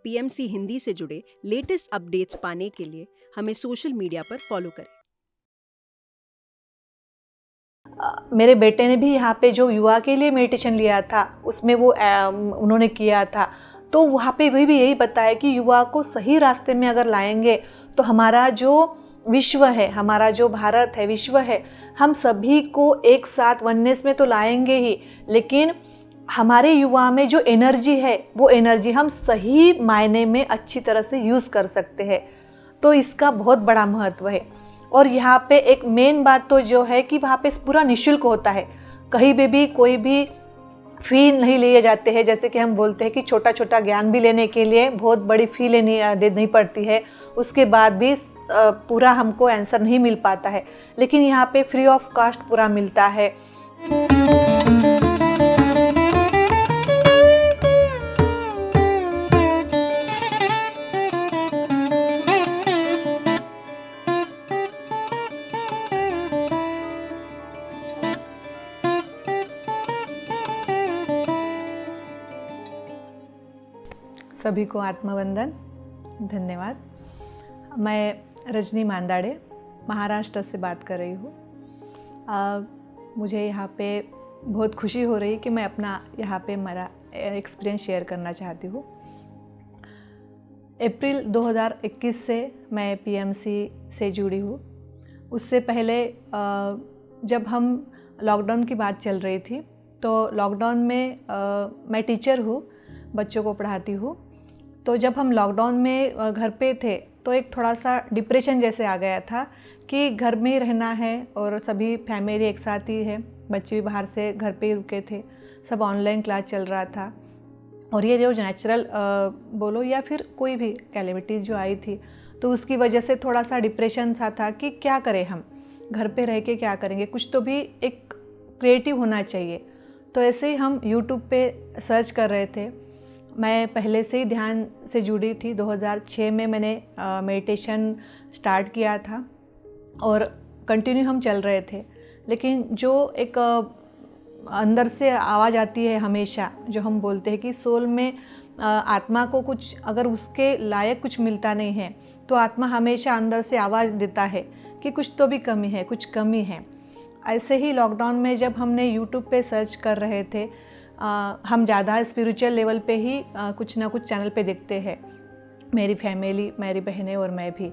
PMC Hindi से जुड़े latest updates पाने के लिए हमें सोशल मीडिया पर फॉलो करें। मेरे बेटे ने भी यहाँ पे जो युवा के लिए मेडिटेशन लिया था उसमें वो उन्होंने किया था, तो वहाँ पे भी यही बताया कि युवा को सही रास्ते में अगर लाएंगे तो हमारा जो विश्व है, हमारा जो भारत है, विश्व है, हम सभी को एक साथ वननेस में तो लाएंगे ही, लेकिन हमारे युवा में जो एनर्जी है वो एनर्जी हम सही मायने में अच्छी तरह से यूज़ कर सकते हैं। तो इसका बहुत बड़ा महत्व है। और यहाँ पे एक मेन बात तो जो है कि वहाँ पे पूरा निःशुल्क होता है, कहीं पे भी कोई भी फ़ी नहीं लिए जाते हैं। जैसे कि हम बोलते हैं कि छोटा छोटा ज्ञान भी लेने के लिए बहुत बड़ी फ़ी देनी पड़ती है, उसके बाद भी पूरा हमको आंसर नहीं मिल पाता है, लेकिन यहाँ पे फ्री ऑफ कॉस्ट पूरा मिलता है। सभी को आत्मवंदन, धन्यवाद। मैं रजनी मांदाड़े महाराष्ट्र से बात कर रही हूँ। मुझे यहाँ पे बहुत खुशी हो रही कि मैं अपना यहाँ पे मेरा एक्सपीरियंस शेयर करना चाहती हूँ। अप्रैल 2021 से मैं पीएमसी से जुड़ी हूँ। उससे पहले जब हम लॉकडाउन की बात चल रही थी, तो लॉकडाउन में मैं टीचर हूँ, बच्चों को पढ़ाती हूँ। तो जब हम लॉकडाउन में घर पे थे तो एक थोड़ा सा डिप्रेशन जैसे आ गया था कि घर में ही रहना है और सभी फैमिली एक साथ ही है, बच्चे भी बाहर से घर पे ही रुके थे, सब ऑनलाइन क्लास चल रहा था। और ये जो नेचुरल बोलो या फिर कोई भी कैलेमिटीज़ जो आई थी, तो उसकी वजह से थोड़ा सा डिप्रेशन सा था कि क्या करें, हम घर पे रह के क्या करेंगे, कुछ तो भी एक क्रिएटिव होना चाहिए। तो ऐसे ही हम यूट्यूब पे सर्च कर रहे थे। मैं पहले से ही ध्यान से जुड़ी थी। 2006 में मैंने मेडिटेशन स्टार्ट किया था और कंटिन्यू हम चल रहे थे, लेकिन जो एक अंदर से आवाज़ आती है हमेशा, जो हम बोलते हैं कि सोल में आत्मा को कुछ अगर उसके लायक कुछ मिलता नहीं है तो आत्मा हमेशा अंदर से आवाज़ देता है कि कुछ तो भी कमी है, कुछ कमी है। ऐसे ही लॉकडाउन में जब हमने यूट्यूब पे सर्च कर रहे थे, हम ज़्यादा स्पिरिचुअल लेवल पे ही कुछ ना कुछ चैनल पे देखते हैं, मेरी फैमिली, मेरी बहनें और मैं भी।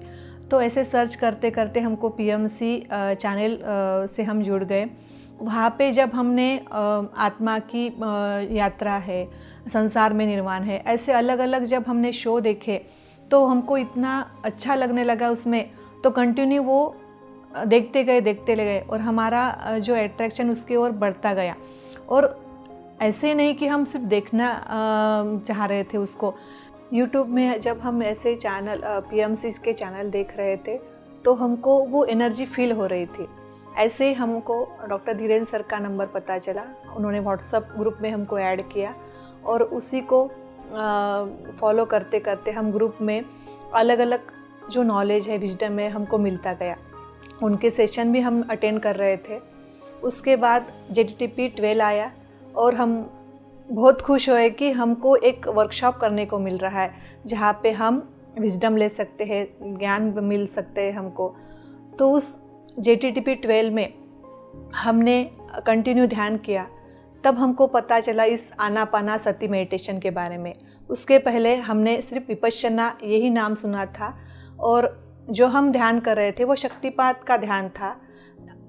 तो ऐसे सर्च करते करते हमको पीएमसी चैनल से हम जुड़ गए। वहाँ पे जब हमने आत्मा की यात्रा है, संसार में निर्वाण है, ऐसे अलग अलग जब हमने शो देखे तो हमको इतना अच्छा लगने लगा उसमें, तो कंटिन्यू वो देखते गए और हमारा जो अट्रैक्शन उसकी ओर बढ़ता गया। और ऐसे नहीं कि हम सिर्फ देखना चाह रहे थे उसको। यूट्यूब में जब हम ऐसे चैनल पीएमसी के चैनल देख रहे थे तो हमको वो एनर्जी फील हो रही थी। ऐसे ही हमको डॉक्टर धीरेन्द्र सर का नंबर पता चला, उन्होंने व्हाट्सएप ग्रुप में हमको ऐड किया और उसी को फॉलो करते करते हम ग्रुप में अलग अलग जो नॉलेज है, विजडम है, हमको मिलता गया। उनके सेशन भी हम अटेंड कर रहे थे। उसके बाद JTTP 12 आया और हम बहुत खुश हुए कि हमको एक वर्कशॉप करने को मिल रहा है जहाँ पे हम विजडम ले सकते हैं, ज्ञान मिल सकते हैं हमको। तो उस JTTP 12 में हमने कंटिन्यू ध्यान किया, तब हमको पता चला इस आनापानासति मेडिटेशन के बारे में। उसके पहले हमने सिर्फ विपश्यना यही नाम सुना था और जो हम ध्यान कर रहे थे वो शक्तिपात का ध्यान था।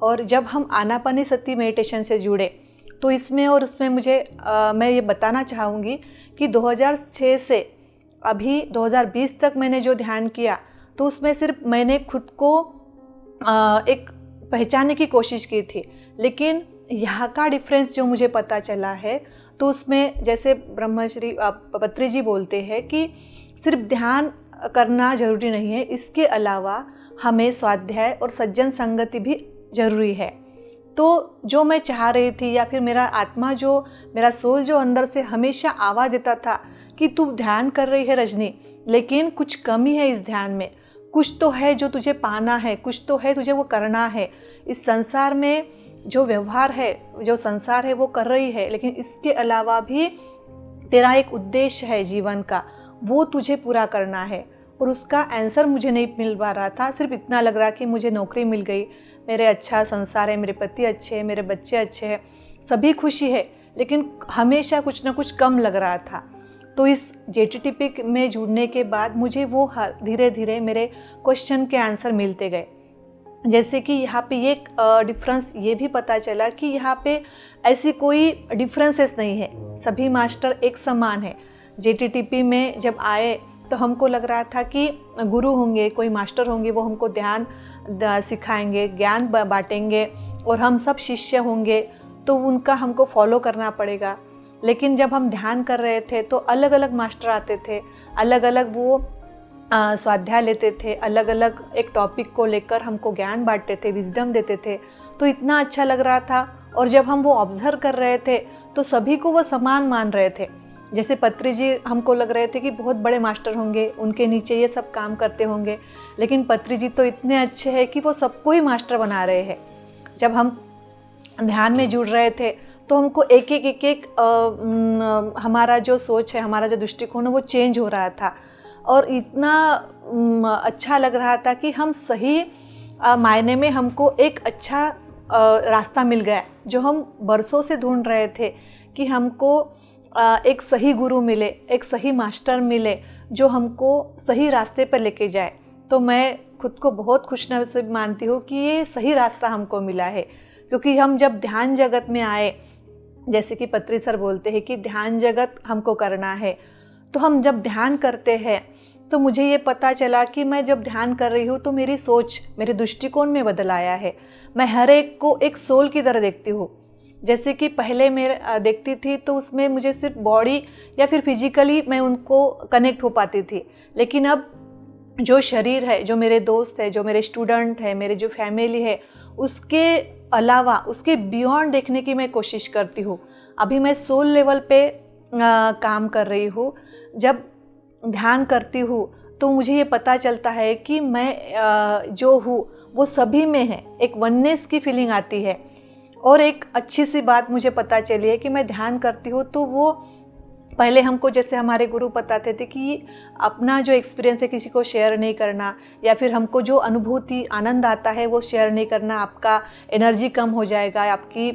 और जब हम आनापानासति मेडिटेशन से जुड़े तो इसमें और उसमें मैं ये बताना चाहूँगी कि 2006 से अभी 2020 तक मैंने जो ध्यान किया तो उसमें सिर्फ मैंने खुद को एक पहचानने की कोशिश की थी, लेकिन यहाँ का डिफरेंस जो मुझे पता चला है तो उसमें जैसे ब्रह्मश्री पत्री जी बोलते हैं कि सिर्फ ध्यान करना ज़रूरी नहीं है, इसके अलावा हमें स्वाध्याय और सज्जन संगति भी ज़रूरी है। तो जो मैं चाह रही थी या फिर मेरा आत्मा, जो मेरा सोल जो अंदर से हमेशा आवाज़ देता था कि तू ध्यान कर रही है रजनी, लेकिन कुछ कमी है इस ध्यान में, कुछ तो है जो तुझे पाना है, कुछ तो है तुझे वो करना है। इस संसार में जो व्यवहार है, जो संसार है वो कर रही है, लेकिन इसके अलावा भी तेरा एक उद्देश्य है जीवन का, वो तुझे पूरा करना है। और उसका आंसर मुझे नहीं मिल पा रहा था, सिर्फ इतना लग रहा कि मुझे नौकरी मिल गई, मेरे अच्छा संसार है, मेरे पति अच्छे हैं, मेरे बच्चे अच्छे हैं, सभी खुशी है, लेकिन हमेशा कुछ ना कुछ कम लग रहा था। तो इस JTTP में जुड़ने के बाद मुझे वो धीरे धीरे मेरे क्वेश्चन के आंसर मिलते गए। जैसे कि यहाँ पे एक डिफरेंस ये भी पता चला कि यहाँ पे ऐसी कोई डिफरेंसेस नहीं है, सभी मास्टर एक समान है। JTTP में जब आए तो हमको लग रहा था कि गुरु होंगे, कोई मास्टर होंगे, वो हमको ध्यान सिखाएंगे, ज्ञान बांटेंगे और हम सब शिष्य होंगे, तो उनका हमको फॉलो करना पड़ेगा। लेकिन जब हम ध्यान कर रहे थे तो अलग अलग मास्टर आते थे, अलग अलग वो स्वाध्याय लेते थे, अलग अलग एक टॉपिक को लेकर हमको ज्ञान बांटते थे, विजडम देते थे, तो इतना अच्छा लग रहा था। और जब हम वो ऑब्जर्व कर रहे थे तो सभी को वो समान मान रहे थे। जैसे पत्री जी हमको लग रहे थे कि बहुत बड़े मास्टर होंगे, उनके नीचे ये सब काम करते होंगे, लेकिन पत्री जी तो इतने अच्छे हैं कि वो सबको ही मास्टर बना रहे हैं। जब हम ध्यान में जुड़ रहे थे तो हमको एक एक हमारा जो सोच है, हमारा जो दृष्टिकोण है, वो चेंज हो रहा था और इतना अच्छा लग रहा था कि हम सही मायने में हमको एक अच्छा रास्ता मिल गया, जो हम बरसों से ढूंढ रहे थे कि हमको एक सही गुरु मिले, एक सही मास्टर मिले जो हमको सही रास्ते पर लेके जाए। तो मैं खुद को बहुत खुशनसीब मानती हूँ कि ये सही रास्ता हमको मिला है, क्योंकि हम जब ध्यान जगत में आए, जैसे कि पत्री सर बोलते हैं कि ध्यान जगत हमको करना है, तो हम जब ध्यान करते हैं तो मुझे ये पता चला कि मैं जब ध्यान कर रही हूँ तो मेरी सोच, मेरे दृष्टिकोण में बदल आया है। मैं हर एक को एक सोल की तरह देखती हूँ। जैसे कि पहले मैं देखती थी तो उसमें मुझे सिर्फ बॉडी या फिर फिजिकली मैं उनको कनेक्ट हो पाती थी, लेकिन अब जो शरीर है, जो मेरे दोस्त है, जो मेरे स्टूडेंट है, मेरे जो फैमिली है, उसके अलावा, उसके बियॉन्ड देखने की मैं कोशिश करती हूँ। अभी मैं सोल लेवल पे काम कर रही हूँ। जब ध्यान करती हूँ तो मुझे ये पता चलता है कि मैं जो हूँ वो सभी में है, एक वननेस की फीलिंग आती है। और एक अच्छी सी बात मुझे पता चली है कि मैं ध्यान करती हूँ तो वो पहले हमको, जैसे हमारे गुरु बताते थे कि अपना जो एक्सपीरियंस है किसी को शेयर नहीं करना, या फिर हमको जो अनुभूति आनंद आता है वो शेयर नहीं करना, आपका एनर्जी कम हो जाएगा, आपकी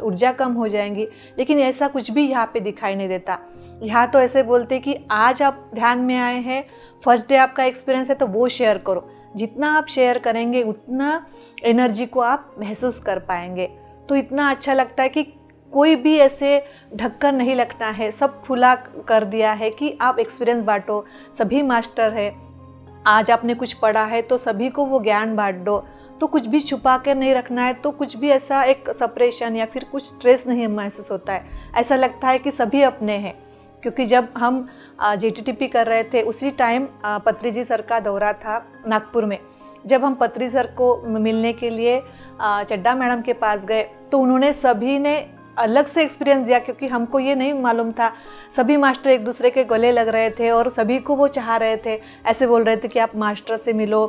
ऊर्जा कम हो जाएंगी। लेकिन ऐसा कुछ भी यहाँ पे दिखाई नहीं देता। यहाँ तो ऐसे बोलते कि आज आप ध्यान में आए हैं, फर्स्ट डे आपका एक्सपीरियंस है तो वो शेयर करो। जितना आप शेयर करेंगे उतना एनर्जी को आप महसूस कर पाएंगे। तो इतना अच्छा लगता है कि कोई भी ऐसे ढक्कन नहीं लगता है, सब खुला कर दिया है कि आप एक्सपीरियंस बांटो। सभी मास्टर है, आज आपने कुछ पढ़ा है तो सभी को वो ज्ञान बांट दो। तो कुछ भी छुपा कर नहीं रखना है, तो कुछ भी ऐसा एक सेपरेशन या फिर कुछ स्ट्रेस नहीं महसूस होता है। ऐसा लगता है कि सभी अपने हैं। क्योंकि जब हम JTTP कर रहे थे उसी टाइम पत्री जी सर का दौरा था नागपुर में। जब हम पत्री सर को मिलने के लिए चड्डा मैडम के पास गए तो उन्होंने सभी ने अलग से एक्सपीरियंस दिया, क्योंकि हमको ये नहीं मालूम था। सभी मास्टर एक दूसरे के गले लग रहे थे और सभी को वो चाह रहे थे, ऐसे बोल रहे थे कि आप मास्टर से मिलो,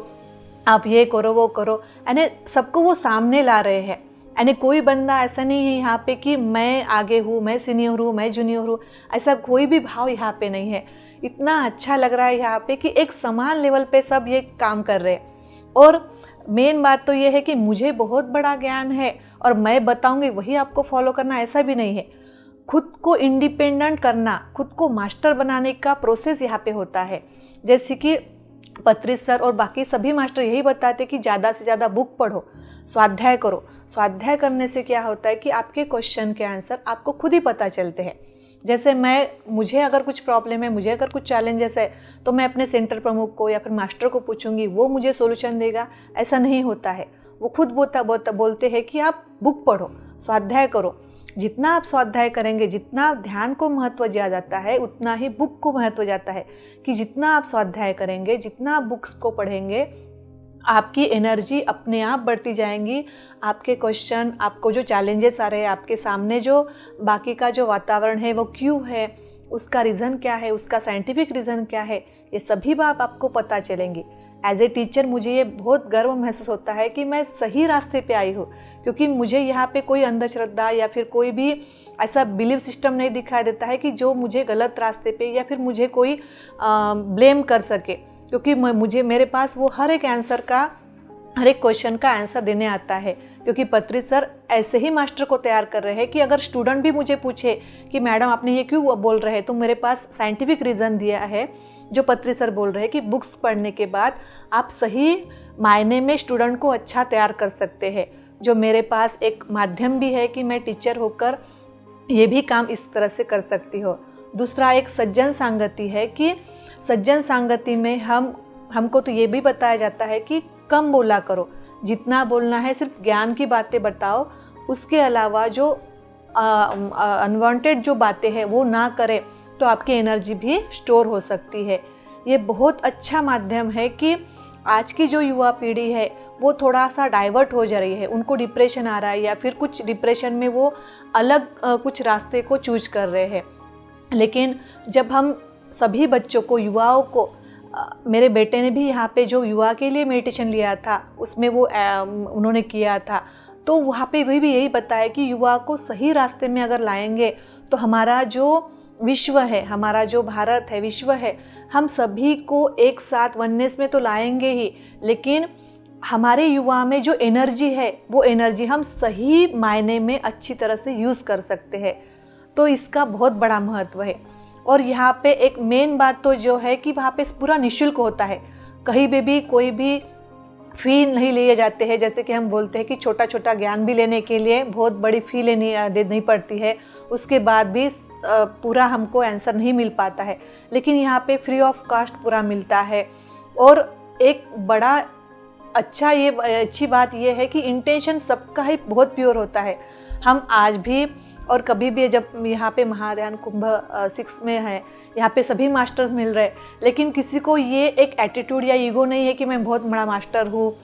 आप ये करो वो करो, यानी सबको वो सामने ला रहे हैं। यानी कोई बंदा ऐसा नहीं है यहाँ पे कि मैं आगे हूँ, मैं सीनियर हूँ, मैं जूनियर हूँ, ऐसा कोई भी भाव यहाँ पे नहीं है। इतना अच्छा लग रहा है यहाँ पे कि एक समान लेवल पे सब ये काम कर रहे हैं। और मेन बात तो ये है कि मुझे बहुत बड़ा ज्ञान है और मैं बताऊंगी वही आपको फॉलो करना, ऐसा भी नहीं है। खुद को इंडिपेंडेंट करना, खुद को मास्टर बनाने का प्रोसेस यहाँ पे होता है। जैसे कि पत्री सर और बाकी सभी मास्टर यही बताते कि ज़्यादा से ज़्यादा बुक पढ़ो, स्वाध्याय करो। स्वाध्याय करने से क्या होता है कि आपके क्वेश्चन के आंसर आपको खुद ही पता चलते हैं। जैसे मुझे अगर कुछ प्रॉब्लम है, मुझे अगर कुछ चैलेंजेस है, तो मैं अपने सेंटर प्रमुख को या फिर मास्टर को पूछूंगी, वो मुझे सोल्यूशन देगा, ऐसा नहीं होता है। वो खुद बोलते हैं कि आप बुक पढ़ो, स्वाध्याय करो। जितना आप स्वाध्याय करेंगे, जितना ध्यान को महत्व दिया जाता है, उतना ही बुक को महत्व जाता है। कि जितना आप स्वाध्याय करेंगे, जितना आप बुक्स को पढ़ेंगे, आपकी एनर्जी अपने आप बढ़ती जाएंगी। आपके क्वेश्चन, आपको जो चैलेंजेस आ रहे हैं, आपके सामने जो बाकी का जो वातावरण है वो क्यों है, उसका रीज़न क्या है, उसका साइंटिफिक रीज़न क्या है, ये सभी बात आपको पता चलेंगी। एज ए टीचर मुझे ये बहुत गर्व महसूस होता है कि मैं सही रास्ते पे आई हूँ, क्योंकि मुझे यहाँ पे कोई अंधश्रद्धा या फिर कोई भी ऐसा बिलीव सिस्टम नहीं दिखाई देता है कि जो मुझे गलत रास्ते पे या फिर मुझे कोई ब्लेम कर सके, क्योंकि मेरे पास वो हर एक आंसर का, हर एक क्वेश्चन का आंसर देने आता है। क्योंकि पत्री सर ऐसे ही मास्टर को तैयार कर रहे हैं कि अगर स्टूडेंट भी मुझे पूछे कि मैडम आपने ये क्यों बोल रहे हैं, तो मेरे पास साइंटिफिक रीज़न दिया है जो पत्री सर बोल रहे हैं कि बुक्स पढ़ने के बाद आप सही मायने में स्टूडेंट को अच्छा तैयार कर सकते हैं। जो मेरे पास एक माध्यम भी है कि मैं टीचर होकर ये भी काम इस तरह से कर सकती हो। दूसरा एक सज्जन संगति है कि सज्जन संगति में हमको तो ये भी बताया जाता है कि कम बोला करो, जितना बोलना है सिर्फ ज्ञान की बातें बताओ, उसके अलावा जो अनवांटेड जो बातें हैं वो ना करें, तो आपकी एनर्जी भी स्टोर हो सकती है। ये बहुत अच्छा माध्यम है कि आज की जो युवा पीढ़ी है वो थोड़ा सा डाइवर्ट हो जा रही है, उनको डिप्रेशन आ रहा है या फिर कुछ डिप्रेशन में वो अलग कुछ रास्ते को चूज कर रहे हैं। लेकिन जब हम सभी बच्चों को, युवाओं को, मेरे बेटे ने भी यहाँ पे जो युवा के लिए मेडिटेशन लिया था उसमें वो उन्होंने किया था, तो वहाँ पे वही भी यही बताया कि युवा को सही रास्ते में अगर लाएंगे तो हमारा जो विश्व है, हमारा जो भारत है, विश्व है, हम सभी को एक साथ वननेस में तो लाएंगे ही, लेकिन हमारे युवा में जो एनर्जी है वो एनर्जी हम सही मायने में अच्छी तरह से यूज़ कर सकते हैं। तो इसका बहुत बड़ा महत्व है। और यहाँ पे एक मेन बात तो जो है कि वहाँ पे पूरा निःशुल्क होता है, कहीं पे भी कोई भी फ़ी नहीं लिए जाते हैं। जैसे कि हम बोलते हैं कि छोटा छोटा ज्ञान भी लेने के लिए बहुत बड़ी फ़ी देनी पड़ती है, उसके बाद भी पूरा हमको आंसर नहीं मिल पाता है, लेकिन यहाँ पे फ्री ऑफ कॉस्ट पूरा मिलता है। और एक बड़ा अच्छी बात यह है कि इंटेंशन सबका ही बहुत प्योर होता है। हम आज भी और कभी भी, जब यहाँ पे महाध्यान कुंभ 6 में है, यहाँ पे सभी मास्टर्स मिल रहे, लेकिन किसी को ये एक एटीट्यूड या ईगो नहीं है कि मैं बहुत बड़ा मास्टर हूँ,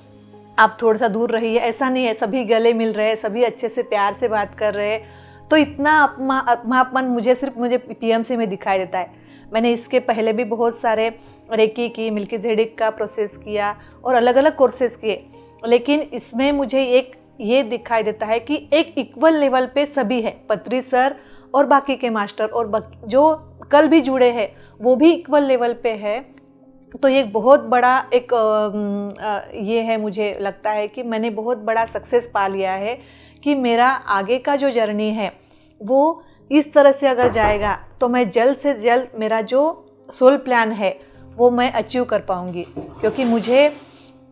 आप थोड़ा सा दूर रहिए, ऐसा नहीं है। सभी गले मिल रहे हैं, सभी अच्छे से प्यार से बात कर रहे हैं। तो इतना अपनापन मुझे पीएमसी में दिखाई देता है। मैंने इसके पहले भी बहुत सारे रेकी की, मेल्किज़ेडेक का प्रोसेस किया और अलग अलग कोर्सेज किए, लेकिन इसमें मुझे एक ये दिखाई देता है कि एक इक्वल लेवल पे सभी है, पत्री सर और बाकी के मास्टर और जो कल भी जुड़े हैं वो भी इक्वल लेवल पे है। तो ये बहुत बड़ा एक ये है, मुझे लगता है कि मैंने बहुत बड़ा सक्सेस पा लिया है कि मेरा आगे का जो जर्नी है वो इस तरह से अगर जाएगा तो मैं जल्द से जल्द मेरा जो सोल प्लान है वो मैं अचीव कर पाऊँगी। क्योंकि मुझे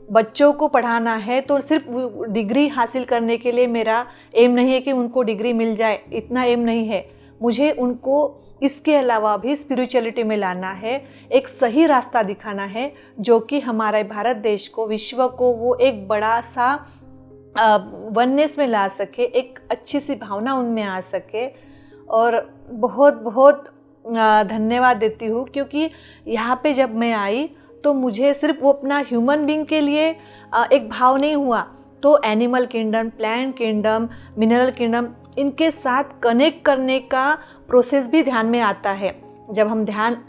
बच्चों को पढ़ाना है तो सिर्फ डिग्री हासिल करने के लिए मेरा एम नहीं है कि उनको डिग्री मिल जाए, इतना एम नहीं है। मुझे उनको इसके अलावा भी स्पिरिचुअलिटी में लाना है, एक सही रास्ता दिखाना है जो कि हमारे भारत देश को, विश्व को वो एक बड़ा सा वननेस में ला सके, एक अच्छी सी भावना उनमें आ सके। और बहुत बहुत धन्यवाद देती हूँ, क्योंकि यहाँ पे जब मैं आई तो मुझे सिर्फ वो अपना ह्यूमन बीइंग के लिए एक भाव नहीं हुआ, तो animal kingdom, plant kingdom, mineral kingdom, इनके साथ कनेक्ट करने का प्रोसेस भी ध्यान में आता है। जब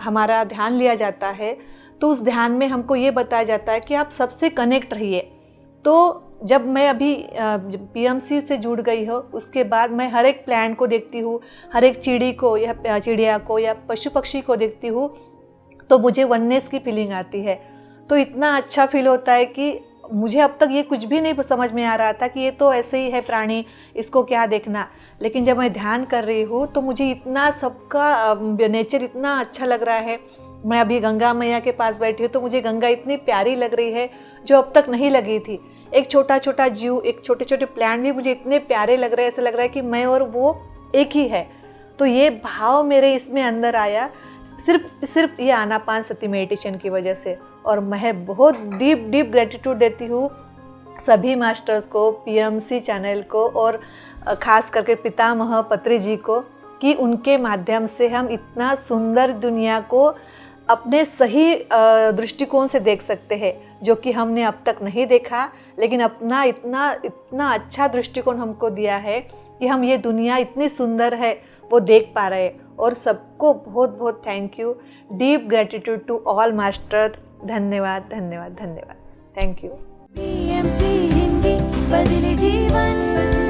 हमारा ध्यान लिया जाता है तो उस ध्यान में हमको ये बताया जाता है कि आप सबसे कनेक्ट रहिए। तो जब मैं अभी पीएमसी से जुड़ गई हो, उसके बाद मैं हर एक प्लांट को देखती हूँ, हर एक चिड़िया को या पशु पक्षी को देखती हूँ, तो मुझे वननेस की फीलिंग आती है। तो इतना अच्छा फील होता है कि मुझे अब तक ये कुछ भी नहीं समझ में आ रहा था कि ये तो ऐसे ही है प्राणी, इसको क्या देखना। लेकिन जब मैं ध्यान कर रही हूँ तो मुझे इतना सबका नेचर इतना अच्छा लग रहा है। मैं अभी गंगा मैया के पास बैठी हूँ तो मुझे गंगा इतनी प्यारी लग रही है जो अब तक नहीं लगी थी। एक छोटा छोटा जीव, एक छोटे छोटे प्लांट भी मुझे इतने प्यारे लग रहे हैं, ऐसा लग रहा है कि मैं और वो एक ही है। तो ये भाव मेरे इसमें अंदर आया सिर्फ ये आनापानसती मेडिटेशन की वजह से। और मैं बहुत डीप ग्रेटिट्यूड देती हूँ सभी मास्टर्स को, पीएमसी चैनल को और ख़ास करके पितामह पत्री जी को, कि उनके माध्यम से हम इतना सुंदर दुनिया को अपने सही दृष्टिकोण से देख सकते हैं, जो कि हमने अब तक नहीं देखा। लेकिन अपना इतना अच्छा दृष्टिकोण हमको दिया है कि हम ये दुनिया इतनी सुंदर है वो देख पा रहे हैं। और सबको बहुत बहुत thank you, deep gratitude to all master, धन्यवाद धन्यवाद धन्यवाद। Thank you. PMC हिंदी बदले जीवन।